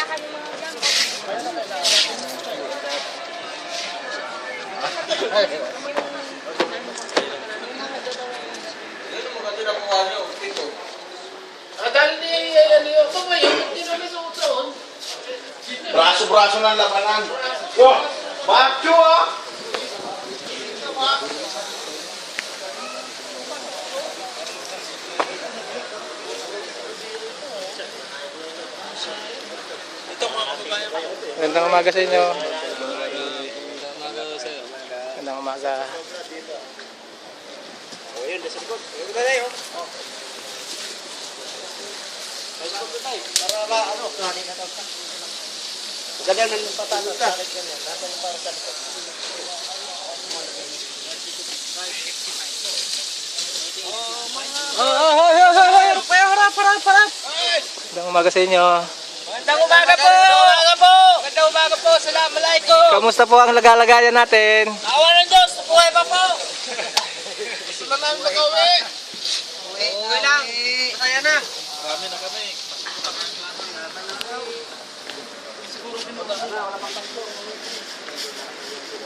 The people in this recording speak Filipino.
Baksakan yung mga dyan. Dahil ni ano yung kamay, hindi namin suot-suot. Braso-braso na labanan. Wah! Macho ah! Magandang umaga sa inyo. Magandang umaga. O yun, nasa likod. Ayun ba tayo? Nasa likod tayo. Para ba, ano? Ganyan ang patalo sa akin ganyan. Nasa yung para sa likod. Harap! Magandang umaga sa inyo. Magandang umaga po! Magandang umaga po! Assalamualaikum! Kamusta po ang lagalagayan natin? Awa ng Diyos! Nabuhay pa po! Gusto na namin mag-uwi! Uwi lang! Masaya na! Marami na kami. Siguro din mo na. Wala pang